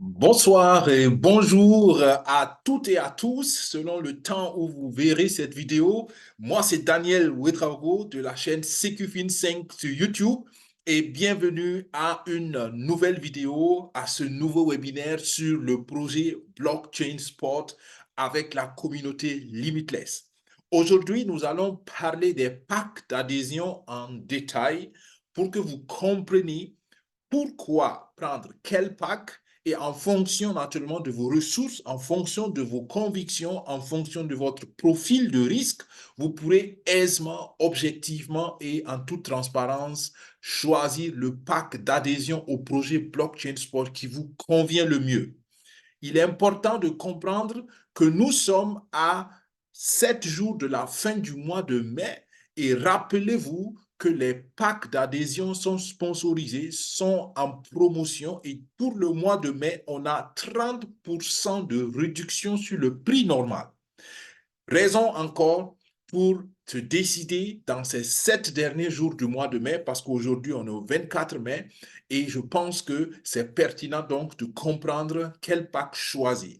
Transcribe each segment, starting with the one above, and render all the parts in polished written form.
Bonsoir et bonjour à toutes et à tous, selon le temps où vous verrez cette vidéo. Moi, c'est Daniel Ouedraogo de la chaîne CQFin5 sur YouTube et bienvenue à une nouvelle vidéo, à ce nouveau webinaire sur le projet Blockchain Spot avec la communauté Limitless. Aujourd'hui, nous allons parler des packs d'adhésion en détail pour que vous compreniez pourquoi prendre quel pack et en fonction naturellement de vos ressources, en fonction de vos convictions, en fonction de votre profil de risque, vous pourrez aisément, objectivement et en toute transparence choisir le pack d'adhésion au projet Blockchain Sport qui vous convient le mieux. Il est important de comprendre que nous sommes à 7 jours de la fin du mois de mai et rappelez-vous que les packs d'adhésion sont sponsorisés, sont en promotion et pour le mois de mai, on a 30% de réduction sur le prix normal. Raison encore pour se décider dans ces 7 derniers jours du mois de mai, parce qu'aujourd'hui on est au 24 mai, et je pense que c'est pertinent donc de comprendre quel pack choisir.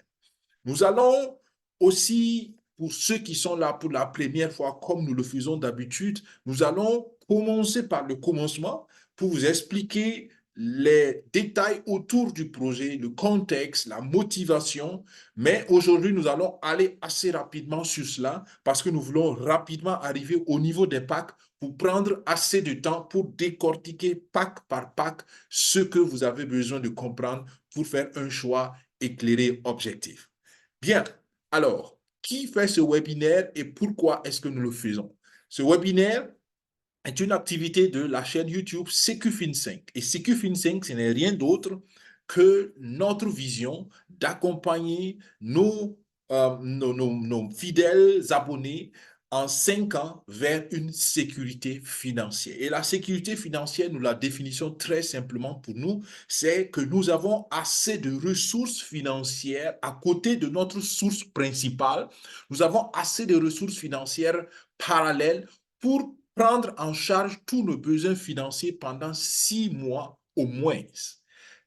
Nous allons aussi, pour ceux qui sont là pour la première fois, comme nous le faisons d'habitude, nous allons commencer par le commencement pour vous expliquer les détails autour du projet, le contexte, la motivation. Mais aujourd'hui, nous allons aller assez rapidement sur cela parce que nous voulons rapidement arriver au niveau des packs pour prendre assez de temps pour décortiquer pack par pack ce que vous avez besoin de comprendre pour faire un choix éclairé, objectif. Bien, alors, qui fait ce webinaire et pourquoi est-ce que nous le faisons? Ce webinaire est une activité de la chaîne YouTube CQFin5. Et CQFin5, ce n'est rien d'autre que notre vision d'accompagner nos fidèles abonnés en 5 ans vers une sécurité financière. Et la sécurité financière, nous la définissons très simplement pour nous, c'est que nous avons assez de ressources financières à côté de notre source principale. Nous avons assez de ressources financières parallèles pour prendre en charge tous nos besoins financiers pendant 6 mois au moins.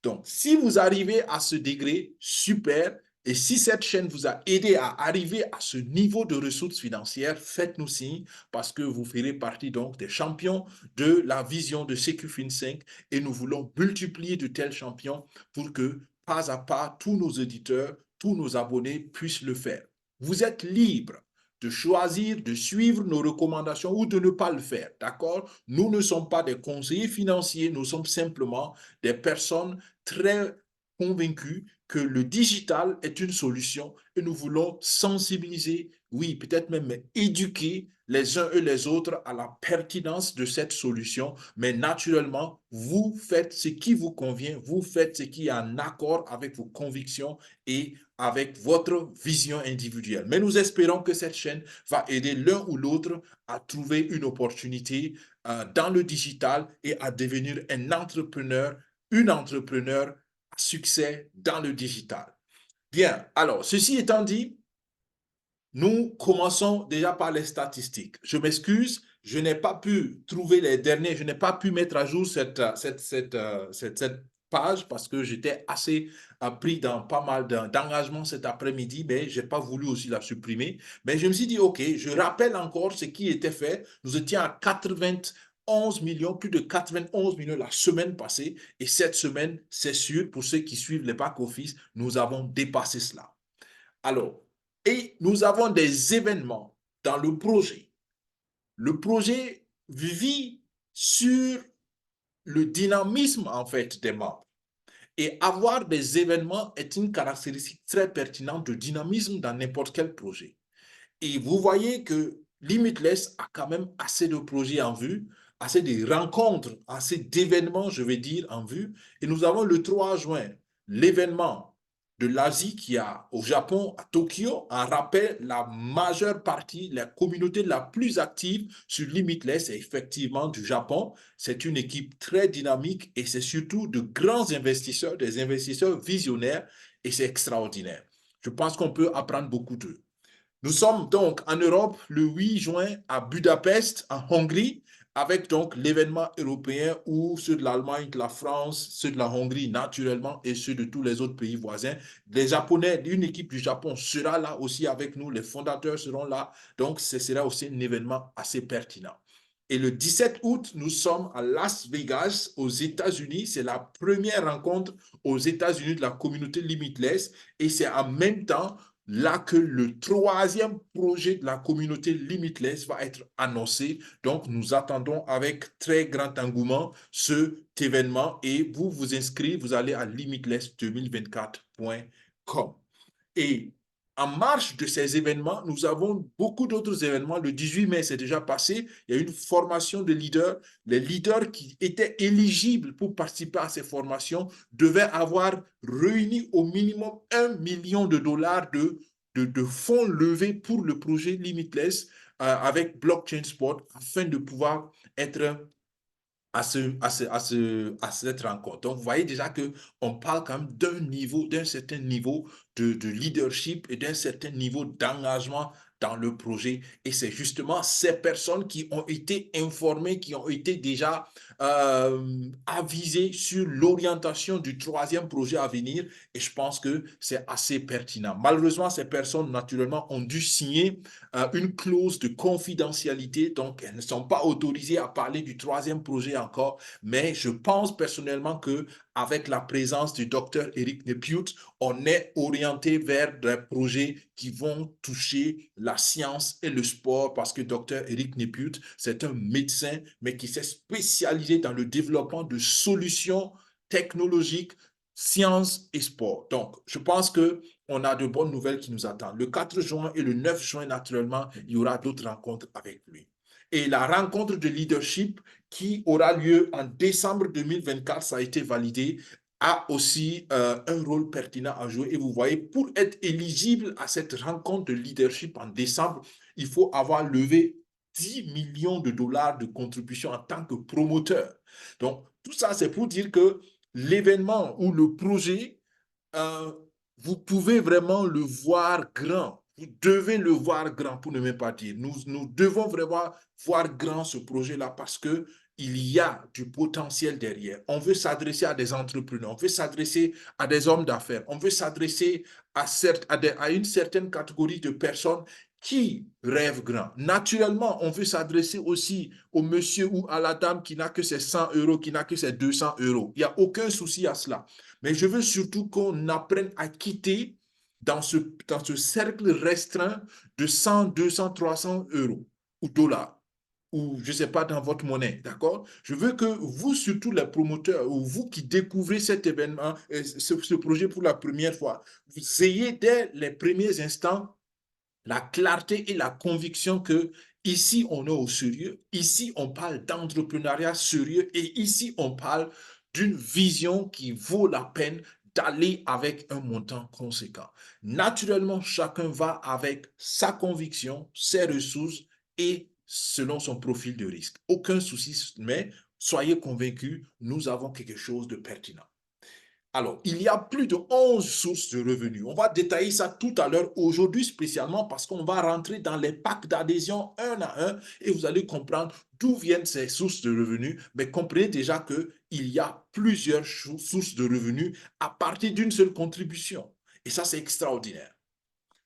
Donc, si vous arrivez à ce degré, super. Et si cette chaîne vous a aidé à arriver à ce niveau de ressources financières, faites-nous signe parce que vous ferez partie donc des champions de la vision de CQFin5 et nous voulons multiplier de tels champions pour que pas à pas tous nos auditeurs, tous nos abonnés puissent le faire. Vous êtes libre de choisir de suivre nos recommandations ou de ne pas le faire, d'accord? Nous ne sommes pas des conseillers financiers, nous sommes simplement des personnes très convaincues que le digital est une solution et nous voulons sensibiliser, oui, peut-être même éduquer les uns et les autres à la pertinence de cette solution, mais naturellement, vous faites ce qui vous convient, vous faites ce qui est en accord avec vos convictions et avec votre vision individuelle. Mais nous espérons que cette chaîne va aider l'un ou l'autre à trouver une opportunité dans le digital et à devenir un entrepreneur, une entrepreneur à succès dans le digital. Bien, alors, ceci étant dit, nous commençons déjà par les statistiques. Je m'excuse, je n'ai pas pu trouver les derniers, je n'ai pas pu mettre à jour cette page parce que j'étais assez pris dans pas mal d'engagements cet après-midi, mais je n'ai pas voulu aussi la supprimer. Mais je me suis dit, OK, je rappelle encore ce qui était fait. Nous étions à 91 millions, plus de 91 millions la semaine passée. Et cette semaine, c'est sûr, pour ceux qui suivent les back-office, nous avons dépassé cela. Alors, et nous avons des événements dans le projet. Le projet vit sur le dynamisme en fait des membres. Et avoir des événements est une caractéristique très pertinente de dynamisme dans n'importe quel projet. Et vous voyez que Limitless a quand même assez de projets en vue, assez de rencontres, assez d'événements, je vais dire, en vue. Et nous avons le 3 juin, l'événement de l'Asie qui a au Japon, à Tokyo, en rappel, la majeure partie, la communauté la plus active sur Limitless est effectivement du Japon. C'est une équipe très dynamique et c'est surtout de grands investisseurs, des investisseurs visionnaires et c'est extraordinaire. Je pense qu'on peut apprendre beaucoup d'eux. Nous sommes donc en Europe le 8 juin à Budapest, en Hongrie, avec donc l'événement européen où ceux de l'Allemagne, de la France, ceux de la Hongrie naturellement et ceux de tous les autres pays voisins. Les Japonais, une équipe du Japon sera là aussi avec nous, les fondateurs seront là, donc ce sera aussi un événement assez pertinent. Et le 17 août, nous sommes à Las Vegas, aux États-Unis. C'est la première rencontre aux États-Unis de la communauté Limitless. Et c'est en même temps là que le troisième projet de la communauté Limitless va être annoncé. Donc, nous attendons avec très grand engouement cet événement et vous vous inscrivez, vous allez à limitless2024.com. Et en marge de ces événements, nous avons beaucoup d'autres événements. Le 18 mai, c'est déjà passé. Il y a une formation de leaders. Les leaders qui étaient éligibles pour participer à ces formations devaient avoir réuni au minimum 1 million de dollars de fonds levés pour le projet Limitless avec Blockchain Sport afin de pouvoir être à cette rencontre. Donc, vous voyez déjà qu'on parle quand même d'un certain niveau de leadership et d'un certain niveau d'engagement dans le projet. Et c'est justement ces personnes qui ont été informées, qui ont été déjà avisées sur l'orientation du troisième projet à venir. Et je pense que c'est assez pertinent. Malheureusement, ces personnes, naturellement, ont dû signer une clause de confidentialité. Donc, elles ne sont pas autorisées à parler du troisième projet encore. Mais je pense personnellement que avec la présence du docteur Eric Nepute, on est orienté vers des projets qui vont toucher la science et le sport parce que docteur Eric Nepute, c'est un médecin, mais qui s'est spécialisé dans le développement de solutions technologiques, sciences et sport. Donc, je pense que on a de bonnes nouvelles qui nous attendent. Le 4 juin et le 9 juin, naturellement, il y aura d'autres rencontres avec lui. Et la rencontre de leadership qui aura lieu en décembre 2024, ça a été validé, a aussi un rôle pertinent à jouer. Et vous voyez, pour être éligible à cette rencontre de leadership en décembre, il faut avoir levé 10 millions de dollars de contribution en tant que promoteur. Donc, tout ça, c'est pour dire que l'événement ou le projet euh, vous pouvez vraiment le voir grand. Vous devez le voir grand, pour ne même pas dire. Nous devons vraiment voir grand ce projet-là parce que il y a du potentiel derrière. On veut s'adresser à des entrepreneurs, on veut s'adresser à des hommes d'affaires, on veut s'adresser à une certaine catégorie de personnes qui rêvent grand. Naturellement, on veut s'adresser aussi au monsieur ou à la dame qui n'a que ses 100 euros, qui n'a que ses 200 euros. Il n'y a aucun souci à cela. Mais je veux surtout qu'on apprenne à quitter dans ce cercle restreint de 100, 200, 300 euros ou dollars ou je ne sais pas, dans votre monnaie, d'accord? Je veux que vous, surtout les promoteurs, ou vous qui découvrez cet événement, ce projet pour la première fois, vous ayez dès les premiers instants la clarté et la conviction que ici, on est au sérieux, ici, on parle d'entrepreneuriat sérieux et ici, on parle d'une vision qui vaut la peine d'aller avec un montant conséquent. Naturellement, chacun va avec sa conviction, ses ressources et selon son profil de risque. Aucun souci, mais soyez convaincus, nous avons quelque chose de pertinent. Alors, il y a plus de 11 sources de revenus. On va détailler ça tout à l'heure, aujourd'hui spécialement, parce qu'on va rentrer dans les packs d'adhésion un à un et vous allez comprendre d'où viennent ces sources de revenus. Mais comprenez déjà qu'il y a plusieurs sources de revenus à partir d'une seule contribution. Et ça, c'est extraordinaire.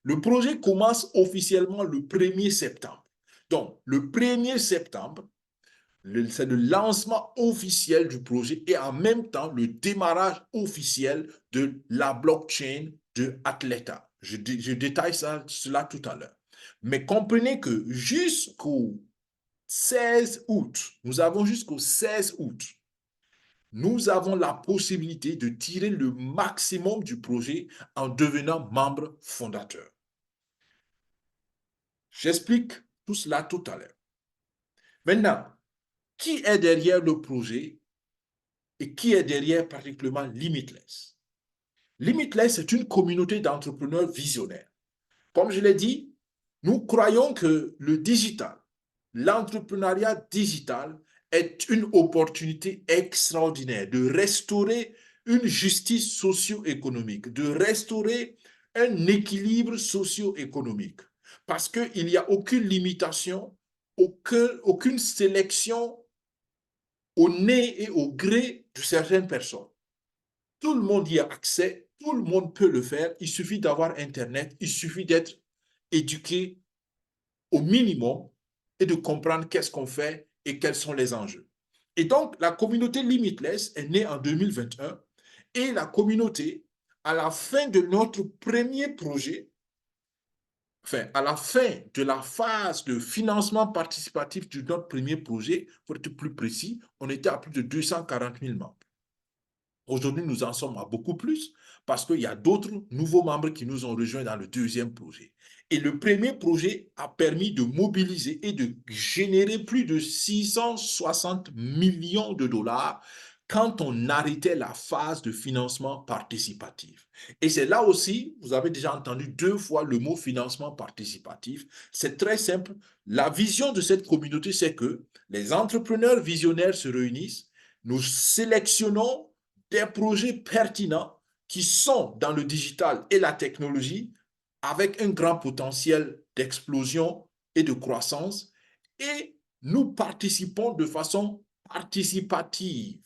Le projet commence officiellement le 1er septembre. Donc, le 1er septembre, c'est le lancement officiel du projet et en même temps le démarrage officiel de la blockchain de Atleta. Je détaille cela tout à l'heure. Mais comprenez que jusqu'au 16 août, nous avons jusqu'au 16 août, nous avons la possibilité de tirer le maximum du projet en devenant membre fondateur. J'explique tout cela tout à l'heure. Maintenant, qui est derrière le projet et qui est derrière particulièrement Limitless? Limitless est une communauté d'entrepreneurs visionnaires. Comme je l'ai dit, nous croyons que le digital, l'entrepreneuriat digital est une opportunité extraordinaire de restaurer une justice socio-économique, de restaurer un équilibre socio-économique. Parce qu'il n'y a aucune limitation, aucune sélection au nez et au gré de certaines personnes. Tout le monde y a accès, tout le monde peut le faire. Il suffit d'avoir Internet, il suffit d'être éduqué au minimum et de comprendre qu'est-ce qu'on fait et quels sont les enjeux. Et donc, la communauté Limitless est née en 2021 et la communauté, à la fin de notre premier projet, enfin, à la fin de la phase de financement participatif de notre premier projet, pour être plus précis, on était à plus de 240 000 membres. Aujourd'hui, nous en sommes à beaucoup plus parce qu'il y a d'autres nouveaux membres qui nous ont rejoints dans le deuxième projet. Et le premier projet a permis de mobiliser et de générer plus de 660 millions de dollars quand on arrêtait la phase de financement participatif. Et c'est là aussi, vous avez déjà entendu 2 fois le mot financement participatif. C'est très simple. La vision de cette communauté, c'est que les entrepreneurs visionnaires se réunissent, nous sélectionnons des projets pertinents qui sont dans le digital et la technologie avec un grand potentiel d'explosion et de croissance et nous participons de façon participative.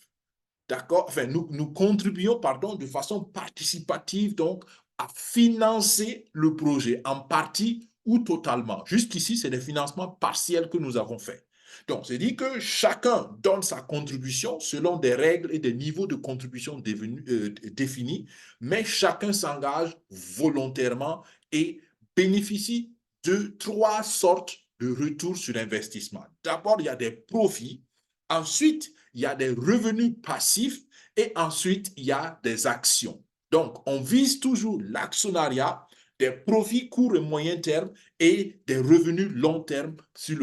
D'accord? Enfin, nous contribuons, pardon, de façon participative, donc, à financer le projet en partie ou totalement. Jusqu'ici, c'est des financements partiels que nous avons faits. Donc, c'est dit que chacun donne sa contribution selon des règles et des niveaux de contribution définis, mais chacun s'engage volontairement et bénéficie de 3 sortes de retours sur investissement. D'abord, il y a des profits. Ensuite, il y a des revenus passifs et ensuite, il y a des actions. Donc, on vise toujours l'actionnariat, des profits court et moyen terme et des revenus long terme sur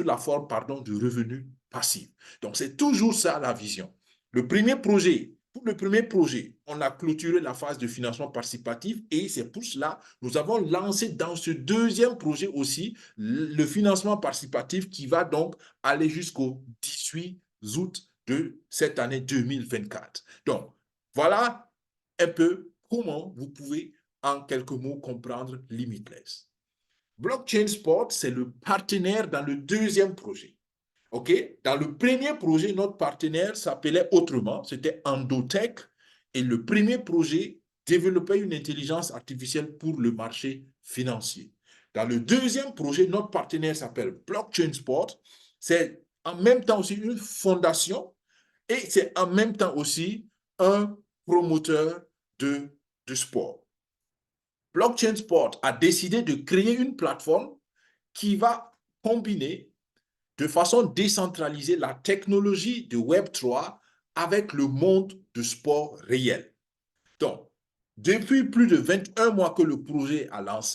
la forme de revenus passifs. Donc, c'est toujours ça la vision. Pour le premier projet, on a clôturé la phase de financement participatif et c'est pour cela que nous avons lancé dans ce deuxième projet aussi le financement participatif qui va donc aller jusqu'au 18 août de cette année 2024. Donc, voilà un peu comment vous pouvez, en quelques mots, comprendre Limitless. Blockchain Sport, c'est le partenaire dans le deuxième projet. OK? Dans le premier projet, notre partenaire s'appelait autrement, c'était Endotech, et le premier projet développait une intelligence artificielle pour le marché financier. Dans le deuxième projet, notre partenaire s'appelle Blockchain Sport. C'est en même temps aussi une fondation et c'est en même temps aussi un promoteur de sport. Blockchain Sport a décidé de créer une plateforme qui va combiner de façon décentralisée la technologie de Web3 avec le monde du sport réel. Donc, depuis plus de 21 mois que le projet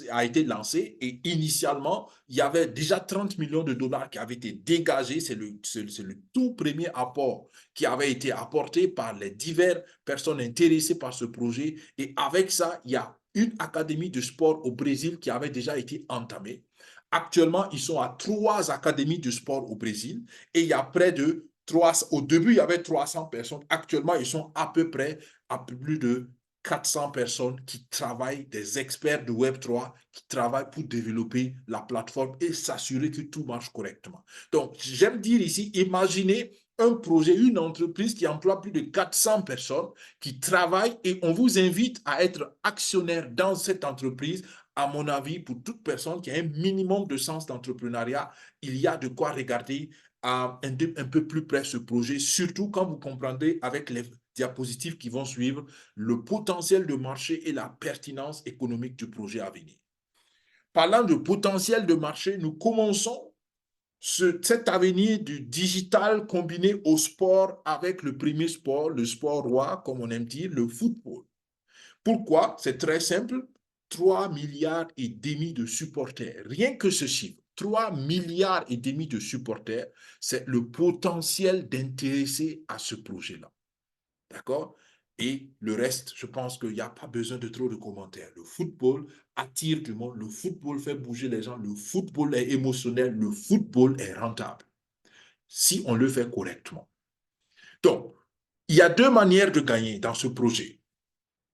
a été lancé et initialement, il y avait déjà 30 millions de dollars qui avaient été dégagés. C'est le tout premier apport qui avait été apporté par les diverses personnes intéressées par ce projet. Et avec ça, il y a une académie de sport au Brésil qui avait déjà été entamée. Actuellement, ils sont à 3 académies de sport au Brésil et il y a près de 3, au début, il y avait 300 personnes. Actuellement, ils sont à peu près à plus de 400 personnes qui travaillent, des experts de Web3 qui travaillent pour développer la plateforme et s'assurer que tout marche correctement. Donc, j'aime dire ici, imaginez un projet, une entreprise qui emploie plus de 400 personnes qui travaillent et on vous invite à être actionnaire dans cette entreprise. À mon avis, pour toute personne qui a un minimum de sens d'entrepreneuriat, il y a de quoi regarder un peu plus près ce projet, surtout quand vous comprendrez avec les diapositives qui vont suivre le potentiel de marché et la pertinence économique du projet à venir. Parlant de potentiel de marché, nous commençons cet avenir du digital combiné au sport avec le premier sport, le sport roi, comme on aime dire, le football. Pourquoi? C'est très simple. 3 milliards et demi de supporters. Rien que ce chiffre, 3 milliards et demi de supporters, c'est le potentiel d'intéressés à ce projet-là. D'accord? Et le reste, je pense qu'il n'y a pas besoin de trop de commentaires. Le football attire du monde, le football fait bouger les gens, le football est émotionnel, le football est rentable, si on le fait correctement. Donc, il y a 2 manières de gagner dans ce projet.